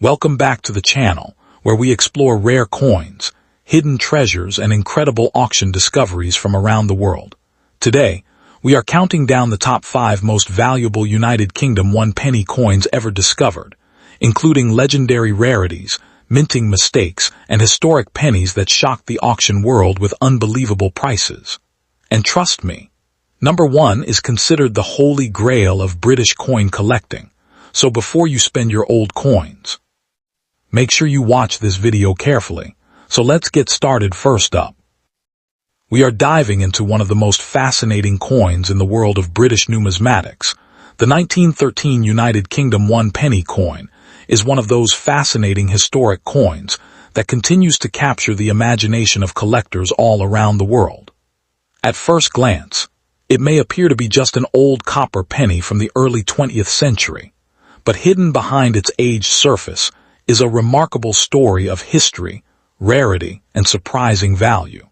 Welcome back to the channel, where we explore rare coins, hidden treasures, and incredible auction discoveries from around the world. Today, we are counting down the top 5 most valuable United Kingdom 1-penny coins ever discovered, including legendary rarities, minting mistakes, and historic pennies that shocked the auction world with unbelievable prices. And trust me, number 1 is considered the holy grail of British coin collecting, so before you spend your old coins, make sure you watch this video carefully. So let's get started. First up, we are diving into one of the most fascinating coins in the world of British numismatics. The 1913 United Kingdom 1-penny coin is one of those fascinating historic coins that continues to capture the imagination of collectors all around the world. At first glance, it may appear to be just an old copper penny from the early 20th century, but hidden behind its aged surface is a remarkable story of history, rarity, and surprising value.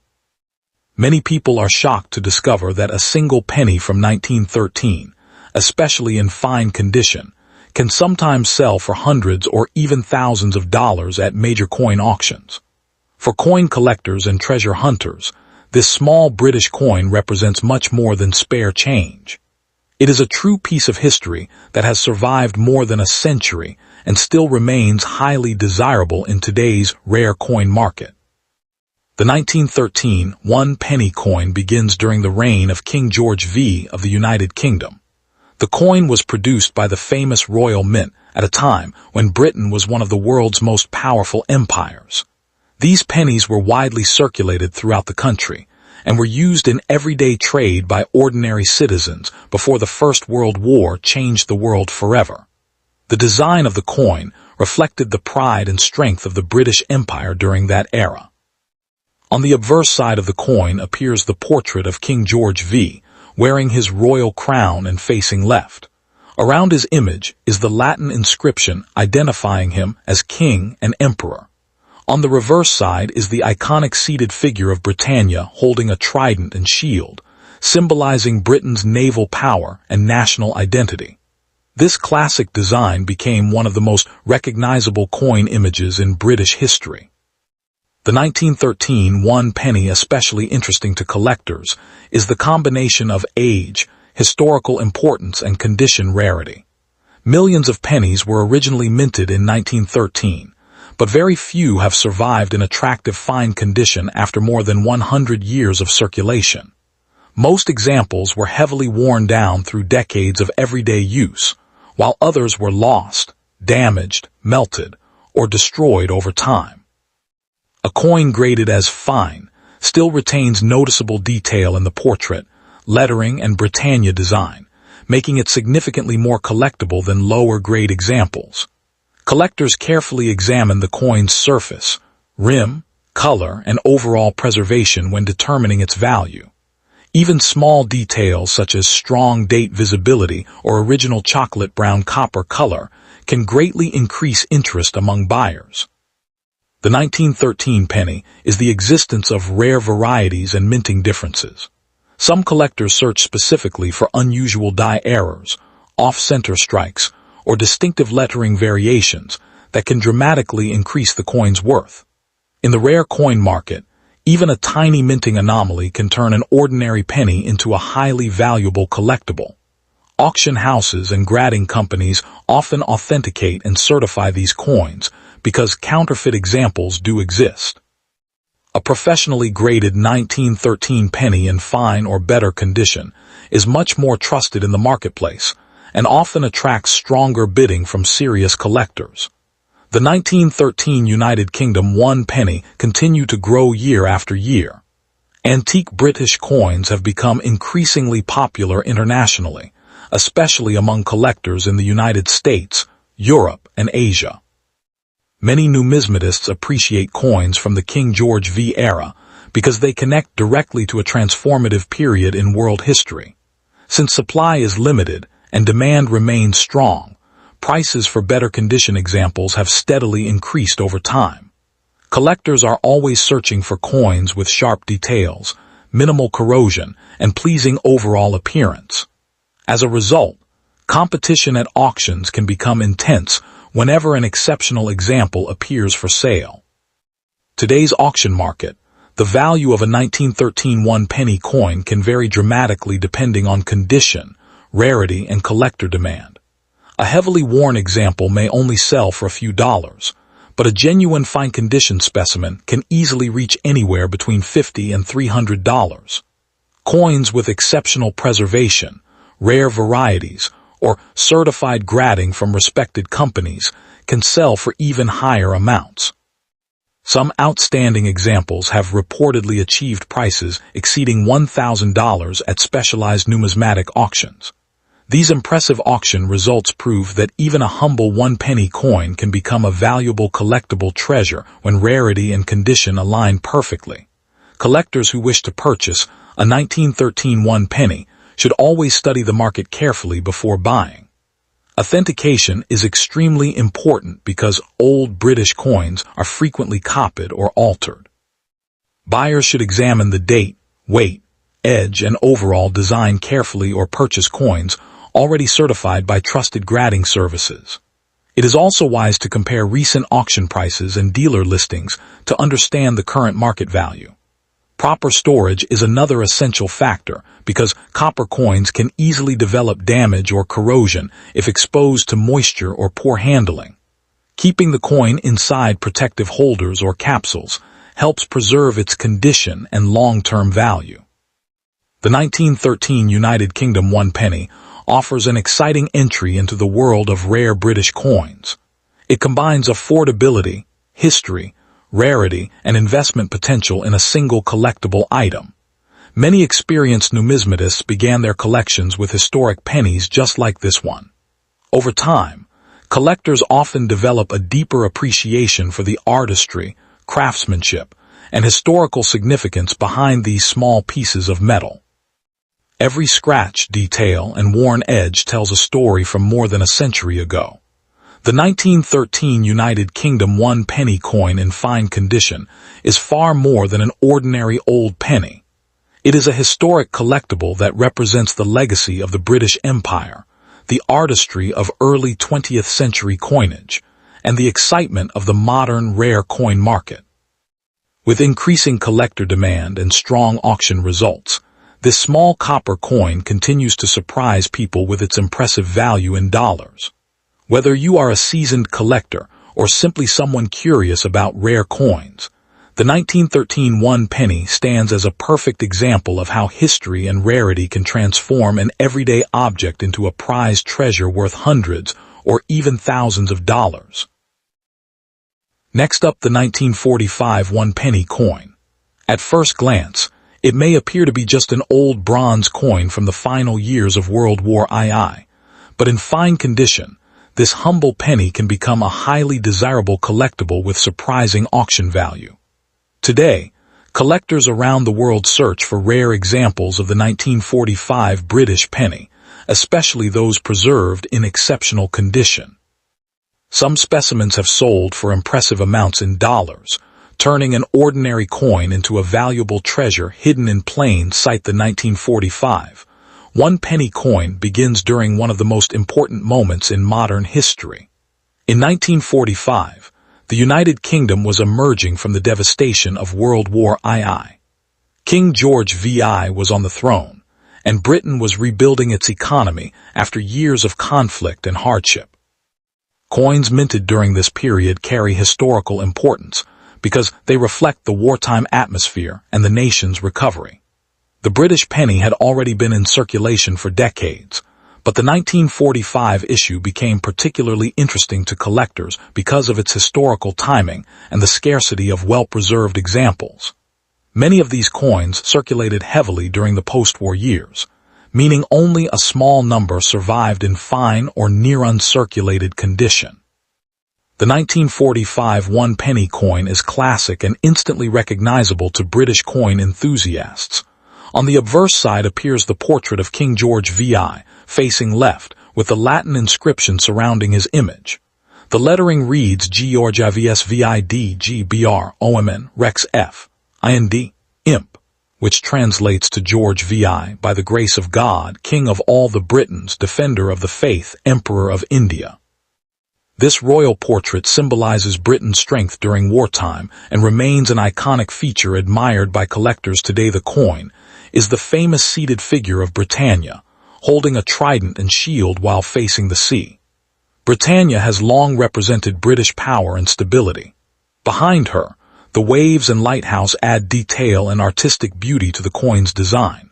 Many people are shocked to discover that a single penny from 1913, especially in fine condition, can sometimes sell for hundreds or even thousands of dollars at major coin auctions. For coin collectors and treasure hunters, this small British coin represents much more than spare change. It is a true piece of history that has survived more than a century and still remains highly desirable in today's rare coin market. The 1913 1-penny coin begins during the reign of King George V of the United Kingdom. The coin was produced by the famous Royal Mint at a time when Britain was one of the world's most powerful empires. These pennies were widely circulated throughout the country and were used in everyday trade by ordinary citizens before the First World War changed the world forever. The design of the coin reflected the pride and strength of the British Empire during that era. On the obverse side of the coin appears the portrait of King George V, wearing his royal crown and facing left. Around his image is the Latin inscription identifying him as king and emperor. On the reverse side is the iconic seated figure of Britannia holding a trident and shield, symbolizing Britain's naval power and national identity. This classic design became one of the most recognizable coin images in British history. The 1913 1-penny, especially interesting to collectors, is the combination of age, historical importance, and condition rarity. Millions of pennies were originally minted in 1913, but very few have survived in attractive fine condition after more than 100 years of circulation. Most examples were heavily worn down through decades of everyday use, while others were lost, damaged, melted, or destroyed over time. A coin graded as fine still retains noticeable detail in the portrait, lettering, and Britannia design, making it significantly more collectible than lower-grade examples. Collectors carefully examine the coin's surface, rim, color, and overall preservation when determining its value. Even small details such as strong date visibility or original chocolate brown copper color can greatly increase interest among buyers. The 1913 penny is the existence of rare varieties and minting differences. Some collectors search specifically for unusual die errors, off-center strikes, or distinctive lettering variations that can dramatically increase the coin's worth. In the rare coin market, even a tiny minting anomaly can turn an ordinary penny into a highly valuable collectible. Auction houses and grading companies often authenticate and certify these coins because counterfeit examples do exist. A professionally graded 1913 penny in fine or better condition is much more trusted in the marketplace and often attracts stronger bidding from serious collectors. The 1913 United Kingdom 1-penny continued to grow year after year. Antique British coins have become increasingly popular internationally, especially among collectors in the United States, Europe, and Asia. Many numismatists appreciate coins from the King George V era because they connect directly to a transformative period in world history. Since supply is limited and demand remains strong, prices for better condition examples have steadily increased over time. Collectors are always searching for coins with sharp details, minimal corrosion, and pleasing overall appearance. As a result, competition at auctions can become intense whenever an exceptional example appears for sale. Today's auction market. The value of a 1913 one-penny coin can vary dramatically depending on condition, rarity, and collector demand. A heavily worn example may only sell for a few dollars, but a genuine fine-condition specimen can easily reach anywhere between $50 and $300. Coins with exceptional preservation, rare varieties, or certified grading from respected companies can sell for even higher amounts. Some outstanding examples have reportedly achieved prices exceeding $1,000 at specialized numismatic auctions. These impressive auction results prove that even a humble one-penny coin can become a valuable collectible treasure when rarity and condition align perfectly. Collectors who wish to purchase a 1913 one-penny should always study the market carefully before buying. Authentication is extremely important because old British coins are frequently copied or altered. Buyers should examine the date, weight, edge, and overall design carefully or purchase coins already certified by trusted grading services. It is also wise to compare recent auction prices and dealer listings to understand the current market value. Proper storage is another essential factor because copper coins can easily develop damage or corrosion if exposed to moisture or poor handling. Keeping the coin inside protective holders or capsules helps preserve its condition and long-term value. The 1913 United Kingdom one-penny offers an exciting entry into the world of rare British coins. It combines affordability, history, rarity, and investment potential in a single collectible item. Many experienced numismatists began their collections with historic pennies just like this one. Over time, collectors often develop a deeper appreciation for the artistry, craftsmanship, and historical significance behind these small pieces of metal. Every scratch, detail, and worn edge tells a story from more than a century ago. The 1913 United Kingdom one-penny coin in fine condition is far more than an ordinary old penny. It is a historic collectible that represents the legacy of the British Empire, the artistry of early 20th century coinage, and the excitement of the modern rare coin market. With increasing collector demand and strong auction results, this small copper coin continues to surprise people with its impressive value in dollars. Whether you are a seasoned collector or simply someone curious about rare coins, the 1913 one-penny stands as a perfect example of how history and rarity can transform an everyday object into a prized treasure worth hundreds or even thousands of dollars. Next up, the 1945 one-penny coin. At first glance, it may appear to be just an old bronze coin from the final years of World War II, but in fine condition, this humble penny can become a highly desirable collectible with surprising auction value. Today, collectors around the world search for rare examples of the 1945 British penny, especially those preserved in exceptional condition. Some specimens have sold for impressive amounts in dollars, turning an ordinary coin into a valuable treasure hidden in plain sight. The 1945 one-penny coin begins during one of the most important moments in modern history. In 1945, the United Kingdom was emerging from the devastation of World War II. King George VI was on the throne, and Britain was rebuilding its economy after years of conflict and hardship. Coins minted during this period carry historical importance because they reflect the wartime atmosphere and the nation's recovery. The British penny had already been in circulation for decades, but the 1945 issue became particularly interesting to collectors because of its historical timing and the scarcity of well-preserved examples. Many of these coins circulated heavily during the post-war years, meaning only a small number survived in fine or near-uncirculated condition. The 1945 one-penny coin is classic and instantly recognizable to British coin enthusiasts. On the obverse side appears the portrait of King George VI, facing left, with the Latin inscription surrounding his image. The lettering reads Georgius Vid Gbr Omn Rex F. Ind. Imp, which translates to George VI, by the grace of God, King of all the Britons, Defender of the Faith, Emperor of India. This royal portrait symbolizes Britain's strength during wartime and remains an iconic feature admired by collectors today. The coin is the famous seated figure of Britannia, holding a trident and shield while facing the sea. Britannia has long represented British power and stability. Behind her, the waves and lighthouse add detail and artistic beauty to the coin's design.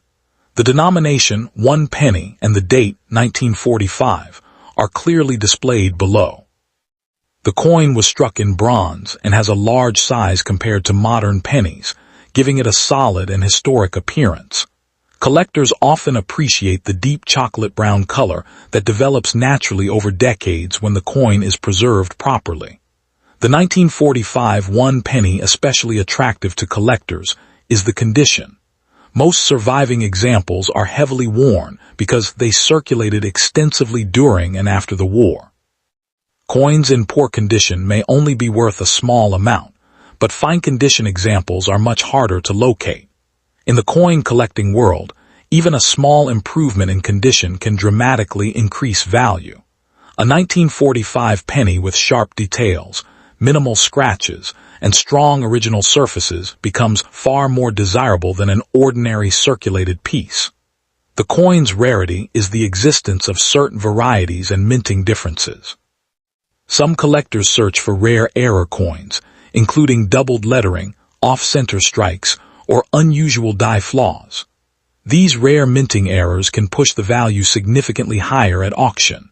The denomination, 1 penny, and the date, 1945, are clearly displayed below. The coin was struck in bronze and has a large size compared to modern pennies, giving it a solid and historic appearance. Collectors often appreciate the deep chocolate brown color that develops naturally over decades when the coin is preserved properly. The 1945 1 penny, especially attractive to collectors, is the condition. Most surviving examples are heavily worn because they circulated extensively during and after the war. Coins in poor condition may only be worth a small amount, but fine condition examples are much harder to locate. In the coin collecting world, even a small improvement in condition can dramatically increase value. A 1945 penny with sharp details, minimal scratches, and strong original surfaces becomes far more desirable than an ordinary circulated piece. The coin's rarity is the existence of certain varieties and minting differences. Some collectors search for rare error coins, including doubled lettering, off-center strikes, or unusual die flaws. These rare minting errors can push the value significantly higher at auction.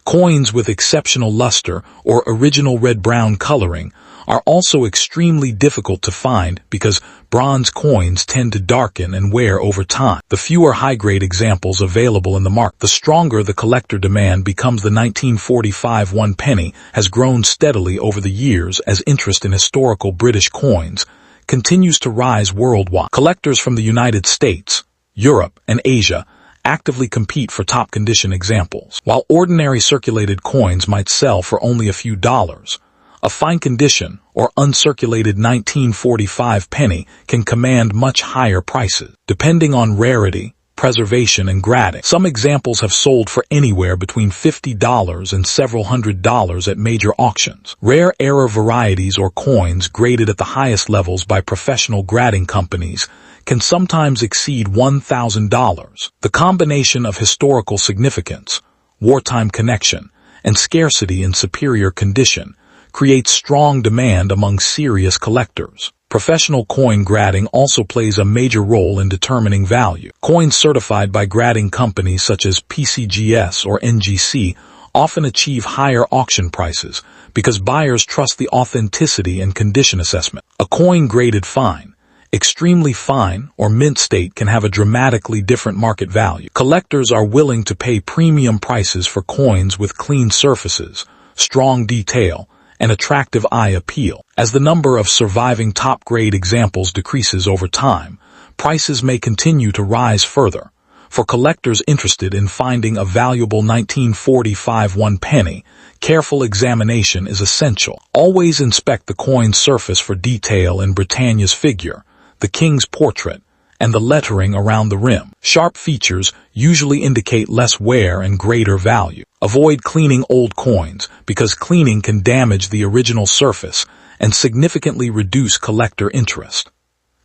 Coins with exceptional luster or original red-brown coloring are also extremely difficult to find because bronze coins tend to darken and wear over time. The fewer high-grade examples available in the market, the stronger the collector demand becomes. The 1945 1 penny has grown steadily over the years as interest in historical British coins continues to rise worldwide. Collectors from the United States, Europe, and Asia actively compete for top condition examples. While ordinary circulated coins might sell for only a few dollars, a fine condition or uncirculated 1945 penny can command much higher prices, depending on rarity, preservation, and grading. Some examples have sold for anywhere between $50 and several $100s at major auctions. Rare error varieties or coins graded at the highest levels by professional grading companies can sometimes exceed $1,000. The combination of historical significance, wartime connection, and scarcity in superior condition creates strong demand among serious collectors. Professional coin grading also plays a major role in determining value. Coins certified by grading companies such as PCGS or NGC often achieve higher auction prices because buyers trust the authenticity and condition assessment. A coin graded fine, extremely fine, or mint state can have a dramatically different market value. Collectors are willing to pay premium prices for coins with clean surfaces, strong detail, and attractive eye appeal. As the number of surviving top-grade examples decreases over time, prices may continue to rise further. For collectors interested in finding a valuable 1945 1 penny, careful examination is essential. Always inspect the coin's surface for detail in Britannia's figure, the king's portrait, and the lettering around the rim. Sharp features usually indicate less wear and greater value. Avoid cleaning old coins because cleaning can damage the original surface and significantly reduce collector interest.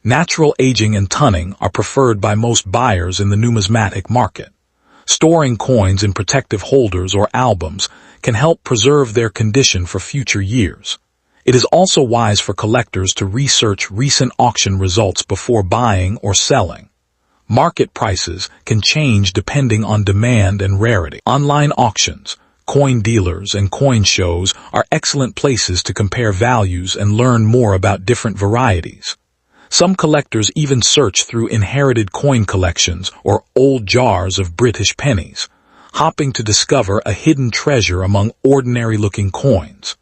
Natural aging and tunning are preferred by most buyers in the numismatic market. Storing coins in protective holders or albums can help preserve their condition for future years. It is also wise for collectors to research recent auction results before buying or selling. Market prices can change depending on demand and rarity. Online auctions, coin dealers, and coin shows are excellent places to compare values and learn more about different varieties. Some collectors even search through inherited coin collections or old jars of British pennies, hoping to discover a hidden treasure among ordinary-looking coins.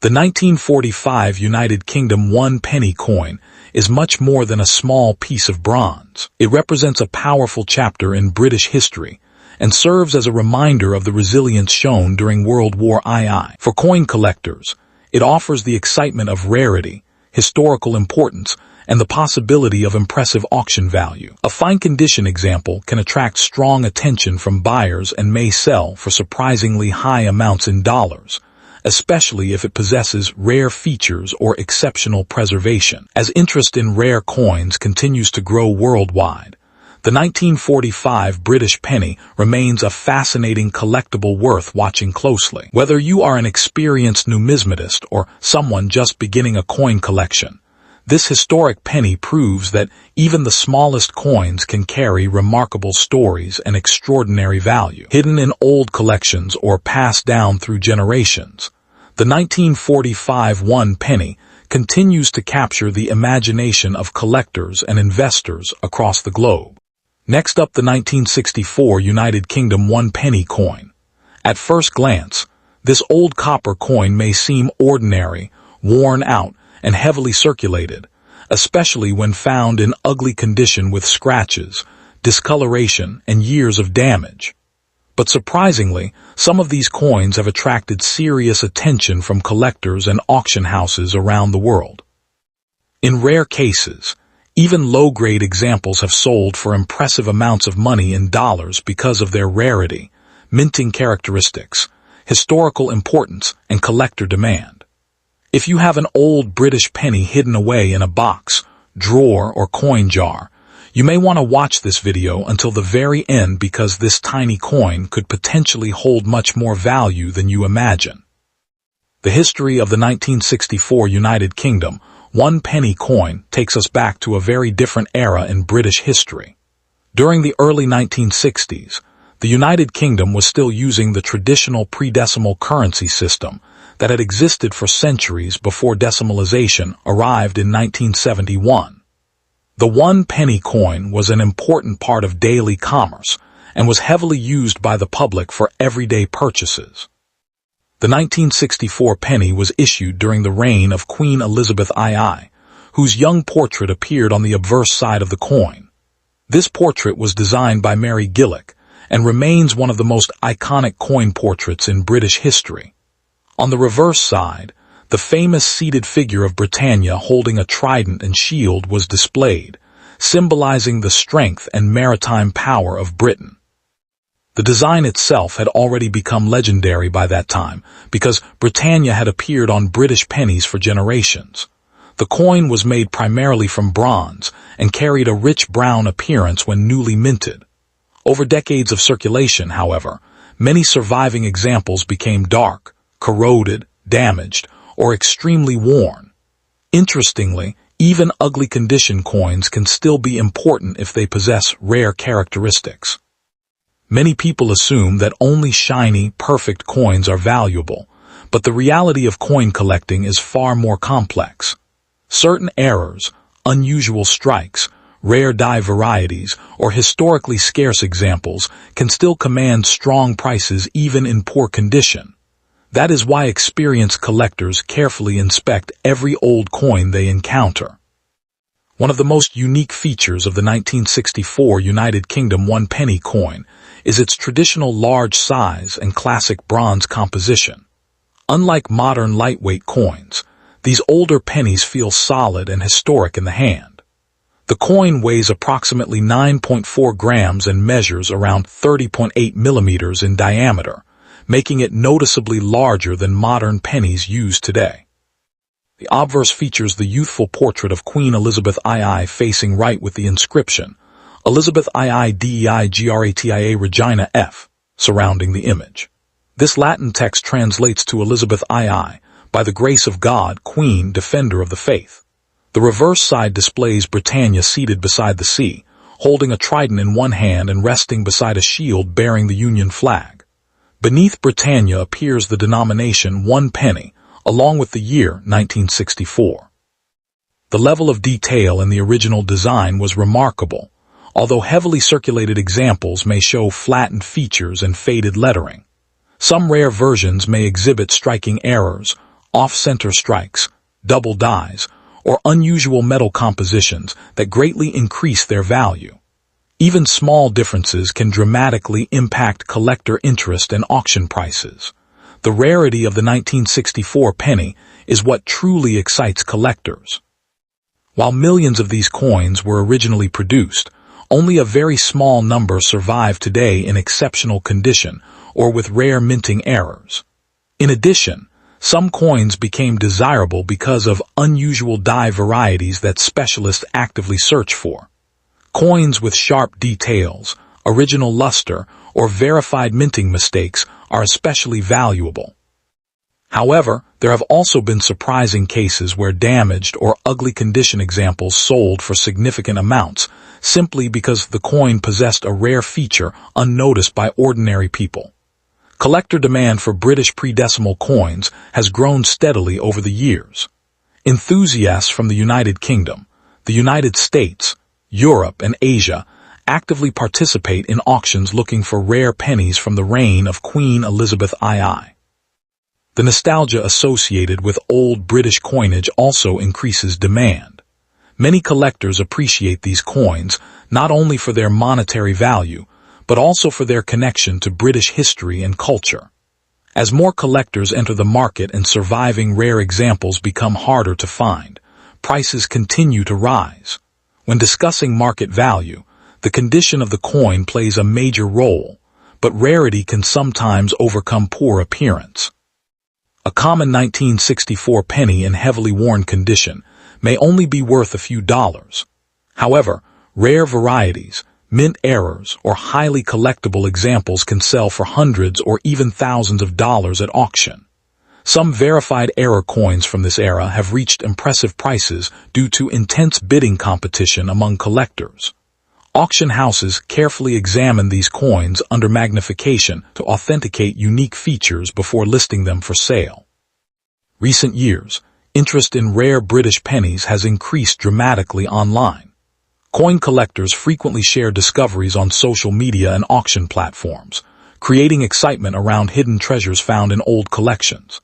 The 1945 United Kingdom 1 penny coin is much more than a small piece of bronze. It represents a powerful chapter in British history and serves as a reminder of the resilience shown during World War II. For coin collectors, it offers the excitement of rarity, historical importance, and the possibility of impressive auction value. A fine condition example can attract strong attention from buyers and may sell for surprisingly high amounts in dollars. especially if it possesses rare features or exceptional preservation. As interest in rare coins continues to grow worldwide, the 1945 British penny remains a fascinating collectible worth watching closely. Whether you are an experienced numismatist or someone just beginning a coin collection, this historic penny proves that even the smallest coins can carry remarkable stories and extraordinary value. Hidden in old collections or passed down through generations, the 1945 one penny continues to capture the imagination of collectors and investors across the globe. Next up, the 1964 United Kingdom one penny coin. At first glance, this old copper coin may seem ordinary, worn out, and heavily circulated, especially when found in ugly condition with scratches, discoloration, and years of damage. But surprisingly, some of these coins have attracted serious attention from collectors and auction houses around the world. In rare cases, even low-grade examples have sold for impressive amounts of money in dollars because of their rarity, minting characteristics, historical importance, and collector demand. If you have an old British penny hidden away in a box, drawer, or coin jar, you may want to watch this video until the very end because this tiny coin could potentially hold much more value than you imagine. The history of the 1964 United Kingdom one penny coin takes us back to a very different era in British history. During the early 1960s, the United Kingdom was still using the traditional pre-decimal currency system that had existed for centuries before decimalization arrived in 1971. The one penny coin was an important part of daily commerce and was heavily used by the public for everyday purchases. The 1964 penny was issued during the reign of Queen Elizabeth II, whose young portrait appeared on the obverse side of the coin. This portrait was designed by Mary Gillick and remains one of the most iconic coin portraits in British history. On the reverse side, the famous seated figure of Britannia holding a trident and shield was displayed, symbolizing the strength and maritime power of Britain. The design itself had already become legendary by that time because Britannia had appeared on British pennies for generations. The coin was made primarily from bronze and carried a rich brown appearance when newly minted. Over decades of circulation, however, many surviving examples became dark, corroded, damaged, or extremely worn. Interestingly, even ugly condition coins can still be important if they possess rare characteristics. Many people assume that only shiny, perfect coins are valuable, but the reality of coin collecting is far more complex. Certain errors, unusual strikes, rare die varieties, or historically scarce examples can still command strong prices even in poor condition. That is why experienced collectors carefully inspect every old coin they encounter. One of the most unique features of the 1964 United Kingdom one penny coin is its traditional large size and classic bronze composition. Unlike modern lightweight coins, these older pennies feel solid and historic in the hand. The coin weighs approximately 9.4 grams and measures around 30.8 millimeters in diameter, making it noticeably larger than modern pennies used today. The obverse features the youthful portrait of Queen Elizabeth II facing right with the inscription, Elizabeth II Dei Gratia Regina F, surrounding the image. This Latin text translates to Elizabeth II, by the grace of God, Queen, Defender of the Faith. The reverse side displays Britannia seated beside the sea, holding a trident in one hand and resting beside a shield bearing the Union flag. Beneath Britannia appears the denomination one penny, along with the year 1964. The level of detail in the original design was remarkable, although heavily circulated examples may show flattened features and faded lettering. Some rare versions may exhibit striking errors, off-center strikes, double dies, or unusual metal compositions that greatly increase their value. Even small differences can dramatically impact collector interest and auction prices. The rarity of the 1964 penny is what truly excites collectors. While millions of these coins were originally produced, only a very small number survive today in exceptional condition or with rare minting errors. In addition, Some coins became desirable because of unusual die varieties that specialists actively search for. Coins with sharp details, original luster, or verified minting mistakes are especially valuable. However, there have also been surprising cases where damaged or ugly condition examples sold for significant amounts simply because the coin possessed a rare feature unnoticed by ordinary people. Collector demand for British pre-decimal coins has grown steadily over the years. Enthusiasts from the United Kingdom, the United States, Europe, and Asia actively participate in auctions looking for rare pennies from the reign of Queen Elizabeth II. The nostalgia associated with old British coinage also increases demand. Many collectors appreciate these coins not only for their monetary value, but also for their connection to British history and culture. As more collectors enter the market and surviving rare examples become harder to find, prices continue to rise. When discussing market value, the condition of the coin plays a major role, but rarity can sometimes overcome poor appearance. A common 1964 penny in heavily worn condition may only be worth a few dollars. However, rare varieties, mint errors, or highly collectible examples can sell for hundreds or even thousands of dollars at auction. Some verified error coins from this era have reached impressive prices due to intense bidding competition among collectors. Auction houses carefully examine these coins under magnification to authenticate unique features before listing them for sale. Recent years, interest in rare British pennies has increased dramatically online. Coin collectors frequently share discoveries on social media and auction platforms, creating excitement around hidden treasures found in old collections.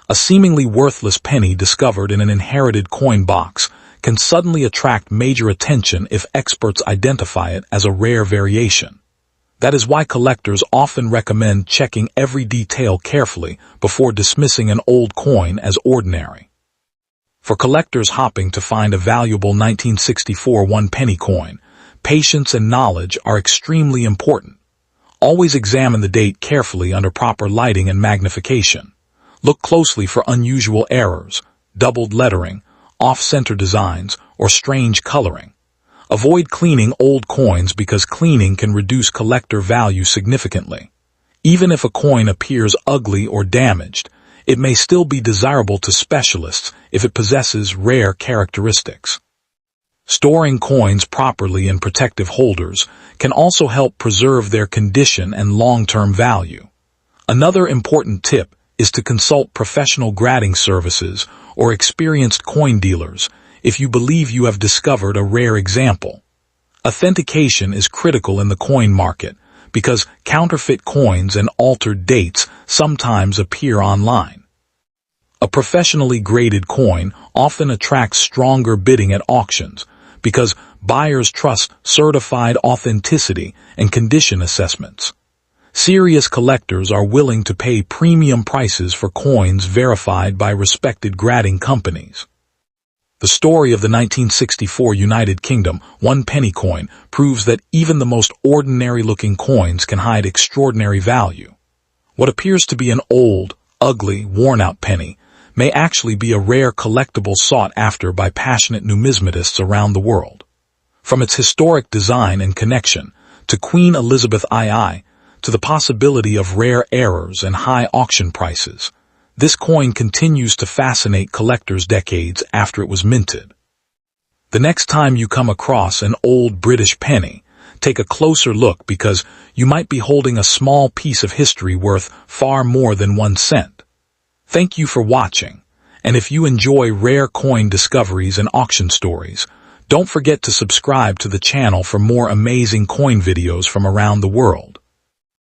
A seemingly worthless penny discovered in an inherited coin box can suddenly attract major attention if experts identify it as a rare variation. That is why collectors often recommend checking every detail carefully before dismissing an old coin as ordinary. For collectors hopping to find a valuable 1964 one-penny coin, patience and knowledge are extremely important. Always examine the date carefully under proper lighting and magnification. Look closely for unusual errors, doubled lettering, off-center designs, or strange coloring. Avoid cleaning old coins because cleaning can reduce collector value significantly. Even if a coin appears ugly or damaged, it may still be desirable to specialists if it possesses rare characteristics. Storing coins properly in protective holders can also help preserve their condition and long-term value. Another important tip is to consult professional grading services or experienced coin dealers if you believe you have discovered a rare example. Authentication is critical in the coin market because counterfeit coins and altered dates sometimes appear online. A professionally graded coin often attracts stronger bidding at auctions because buyers trust certified authenticity and condition assessments. Serious collectors are willing to pay premium prices for coins verified by respected grading companies. The story of the 1964 United Kingdom one-penny coin proves that even the most ordinary-looking coins can hide extraordinary value. What appears to be an old, ugly, worn-out penny may actually be a rare collectible sought after by passionate numismatists around the world. From its historic design and connection to Queen Elizabeth II, to the possibility of rare errors and high auction prices, this coin continues to fascinate collectors decades after it was minted. The next time you come across an old British penny, take a closer look because you might be holding a small piece of history worth far more than 1 cent. Thank you for watching, and if you enjoy rare coin discoveries and auction stories, don't forget to subscribe to the channel for more amazing coin videos from around the world.